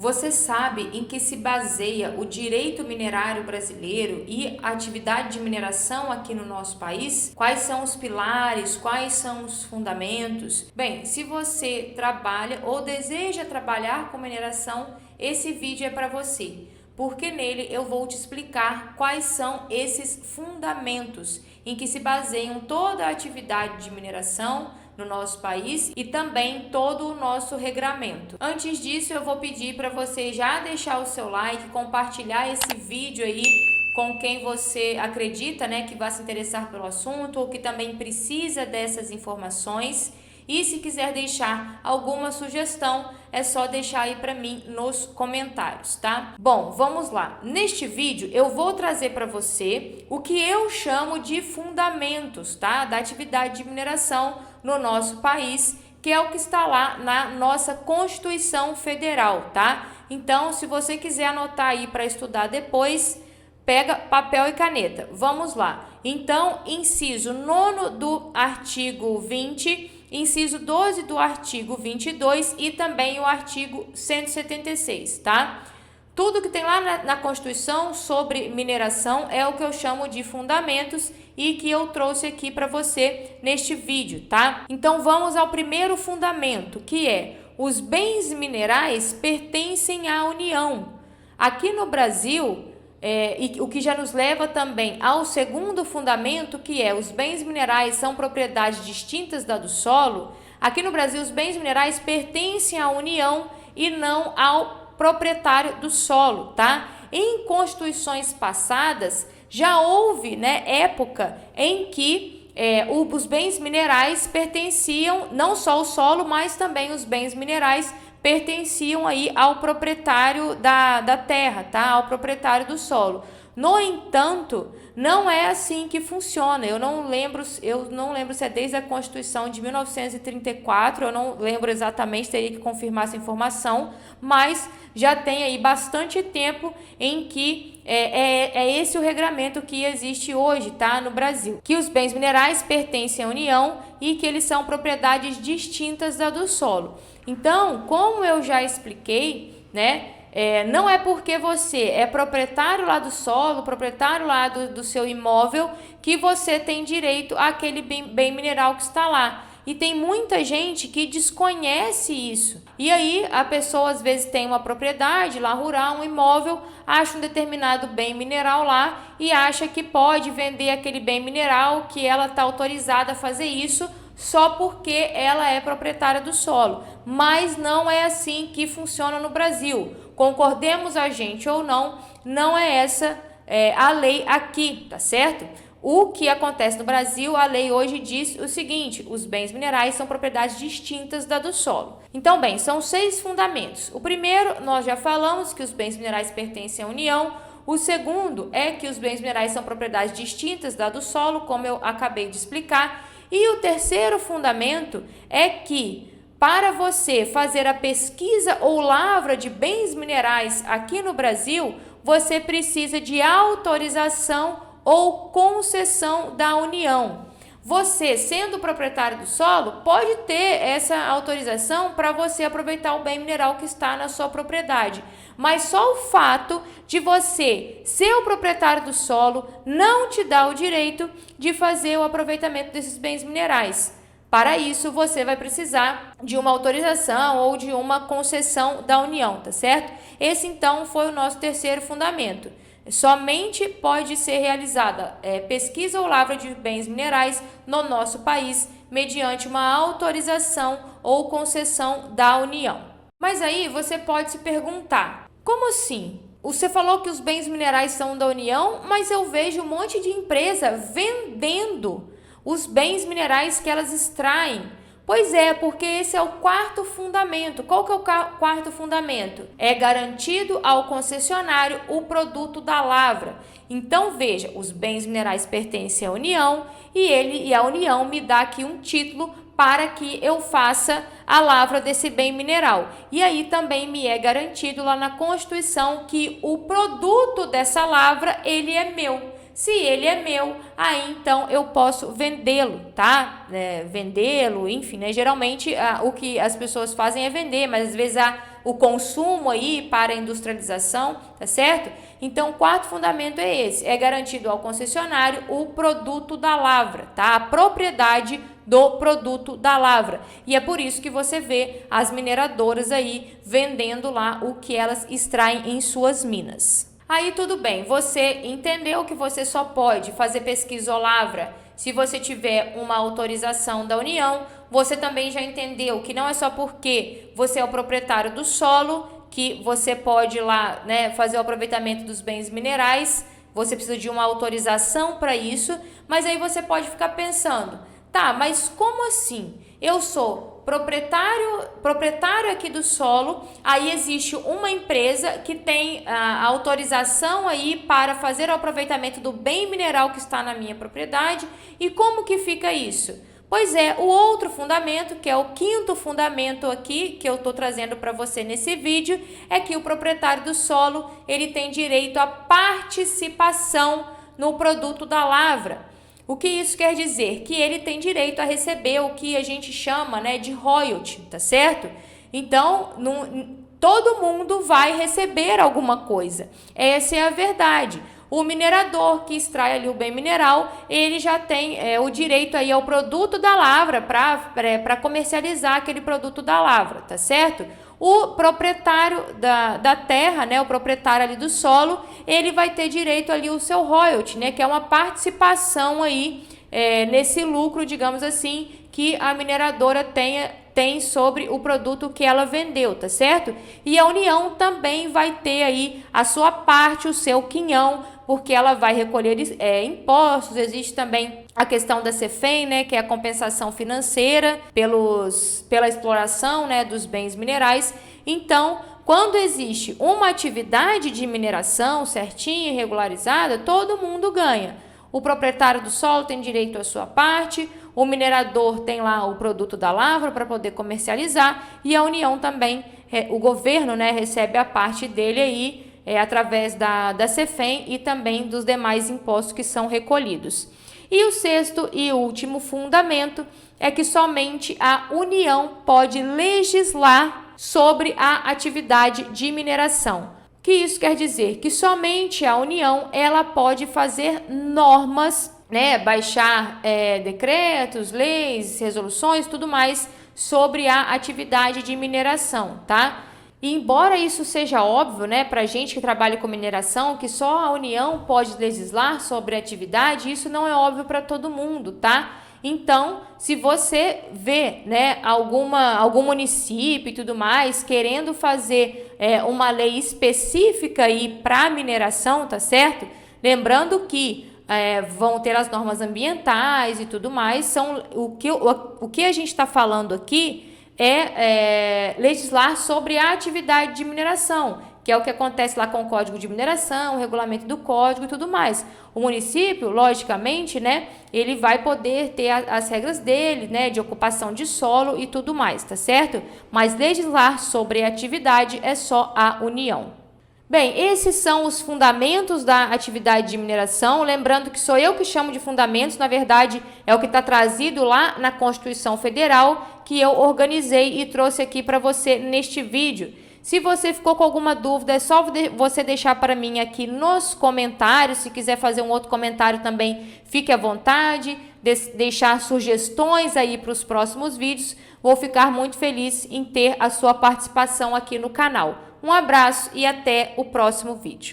Você sabe em que se baseia o direito minerário brasileiro e a atividade de mineração aqui no nosso país? Quais são os pilares? Quais são os fundamentos? Bem, se você trabalha ou deseja trabalhar com mineração, esse vídeo é para você, porque nele eu vou te explicar quais são esses fundamentos em que se baseiam toda a atividade de mineração no nosso país e também todo o nosso regramento. Antes disso, eu vou pedir para você já deixar o seu like, compartilhar esse vídeo aí com quem você acredita, que vai se interessar pelo assunto ou que também precisa dessas informações. E se quiser deixar alguma sugestão, é só deixar aí para mim nos comentários, tá? Bom, vamos lá. Neste vídeo eu vou trazer para você o que eu chamo de fundamentos, tá? Da atividade de mineração no nosso país, que é o que está lá na nossa Constituição Federal, tá? Então, se você quiser anotar aí para estudar depois, pega papel e caneta. Vamos lá. Então, inciso 9º do artigo 20, inciso 12 do artigo 22 e também o artigo 176, tá? Tudo que tem lá na Constituição sobre mineração é o que eu chamo de fundamentos e que eu trouxe aqui para você neste vídeo, tá? Então vamos ao primeiro fundamento, que é: os bens minerais pertencem à União. Aqui no Brasil, e o que já nos leva também ao segundo fundamento, que é: os bens minerais são propriedades distintas da do solo. Aqui no Brasil, os bens minerais pertencem à União e não ao proprietário do solo, tá? Em constituições passadas, já houve, época em que os bens minerais pertenciam, não só o solo, mas também os bens minerais pertenciam aí ao proprietário da terra, tá? Ao proprietário do solo. No entanto, não é assim que funciona. Eu não lembro se é desde a Constituição de 1934, eu não lembro exatamente, teria que confirmar essa informação, mas já tem aí bastante tempo em que é esse o regramento que existe hoje, tá? No Brasil. Que os bens minerais pertencem à União e que eles são propriedades distintas da do solo. Então, como eu já expliquei, não é porque você é proprietário lá do solo, proprietário lá do seu imóvel, que você tem direito àquele bem mineral que está lá. E tem muita gente que desconhece isso. E aí a pessoa às vezes tem uma propriedade lá rural, um imóvel, acha um determinado bem mineral lá e acha que pode vender aquele bem mineral, que ela está autorizada a fazer isso só porque ela é proprietária do solo. Mas não é assim que funciona no Brasil. Concordemos a gente ou não, não é essa a lei aqui, tá certo? O que acontece no Brasil, a lei hoje diz o seguinte: os bens minerais são propriedades distintas da do solo. Então, bem, são 6 fundamentos. O primeiro, nós já falamos que os bens minerais pertencem à União. O segundo é que os bens minerais são propriedades distintas da do solo, como eu acabei de explicar. E o terceiro fundamento é que, para você fazer a pesquisa ou lavra de bens minerais aqui no Brasil, você precisa de autorização ou concessão da União. Você, sendo proprietário do solo, pode ter essa autorização para você aproveitar o bem mineral que está na sua propriedade. Mas só o fato de você ser o proprietário do solo não te dá o direito de fazer o aproveitamento desses bens minerais. Para isso, você vai precisar de uma autorização ou de uma concessão da União, tá certo? Esse, então, foi o nosso terceiro fundamento. Somente pode ser realizada pesquisa ou lavra de bens minerais no nosso país mediante uma autorização ou concessão da União. Mas aí você pode se perguntar: como assim? Você falou que os bens minerais são da União, mas eu vejo um monte de empresa vendendo os bens minerais que elas extraem. Pois é, porque esse é o quarto fundamento. Qual que é o quarto fundamento? É garantido ao concessionário o produto da lavra. Então, veja, os bens minerais pertencem à União e a União me dá aqui um título para que eu faça a lavra desse bem mineral. E aí também me é garantido lá na Constituição que o produto dessa lavra, ele é meu. Se ele é meu, aí então eu posso vendê-lo, tá? Vendê-lo, enfim, Geralmente o que as pessoas fazem é vender, mas às vezes o consumo aí, para a industrialização, tá certo? Então, o quarto fundamento é esse, é garantido ao concessionário o produto da lavra, tá? A propriedade do produto da lavra. E é por isso que você vê as mineradoras aí vendendo lá o que elas extraem em suas minas. Aí tudo bem, você entendeu que você só pode fazer pesquisa ou lavra se você tiver uma autorização da União. Você também já entendeu que não é só porque você é o proprietário do solo que você pode ir lá, né, fazer o aproveitamento dos bens minerais. Você precisa de uma autorização para isso, mas aí você pode ficar pensando, tá, mas como assim? Eu sou proprietário aqui do solo, aí existe uma empresa que tem a autorização aí para fazer o aproveitamento do bem mineral que está na minha propriedade, e como que fica isso? Pois é, o outro fundamento, que é o quinto fundamento aqui, que eu estou trazendo para você nesse vídeo, é que o proprietário do solo, ele tem direito à participação no produto da lavra. O que isso quer dizer? Que ele tem direito a receber o que a gente chama, né, de royalty, tá certo? Então, todo mundo vai receber alguma coisa. Essa é a verdade. O minerador que extrai ali o bem mineral, ele já tem o direito aí ao produto da lavra para comercializar aquele produto da lavra, tá certo? O proprietário da terra, né, o proprietário ali do solo, ele vai ter direito ali o seu royalty, né, que é uma participação aí nesse lucro, digamos assim, que a mineradora tem sobre o produto que ela vendeu, tá certo? E a União também vai ter aí a sua parte, o seu quinhão, porque ela vai recolher impostos. Existe também a questão da CEFEM, né, que é a compensação financeira pela exploração, né, dos bens minerais. Então, quando existe uma atividade de mineração certinha e regularizada, todo mundo ganha. O proprietário do solo tem direito à sua parte, o minerador tem lá o produto da lavra para poder comercializar, e a União também, o governo, né, recebe a parte dele aí, através da CEFEM e também dos demais impostos que são recolhidos. E o sexto e último fundamento é que somente a União pode legislar sobre a atividade de mineração. O que isso quer dizer? Que somente a União ela pode fazer normas, né, baixar decretos, leis, resoluções, tudo mais sobre a atividade de mineração, tá? E embora isso seja óbvio, né, para gente que trabalha com mineração, que só a União pode legislar sobre a atividade, isso não é óbvio para todo mundo, tá? Então, se você vê, né, algum município e tudo mais querendo fazer uma lei específica aí para mineração, tá certo? Lembrando que vão ter as normas ambientais e tudo mais. O que a gente está falando aqui legislar sobre a atividade de mineração, que é o que acontece lá com o Código de Mineração, o regulamento do Código e tudo mais. O município, logicamente, né, ele vai poder ter as regras dele, né, de ocupação de solo e tudo mais, tá certo? Mas legislar sobre a atividade é só a União. Bem, esses são os fundamentos da atividade de mineração. Lembrando que sou eu que chamo de fundamentos, na verdade é o que está trazido lá na Constituição Federal, que eu organizei e trouxe aqui para você neste vídeo. Se você ficou com alguma dúvida, é só você deixar para mim aqui nos comentários. Se quiser fazer um outro comentário também, fique à vontade, deixar sugestões aí para os próximos vídeos. Vou ficar muito feliz em ter a sua participação aqui no canal. Um abraço e até o próximo vídeo.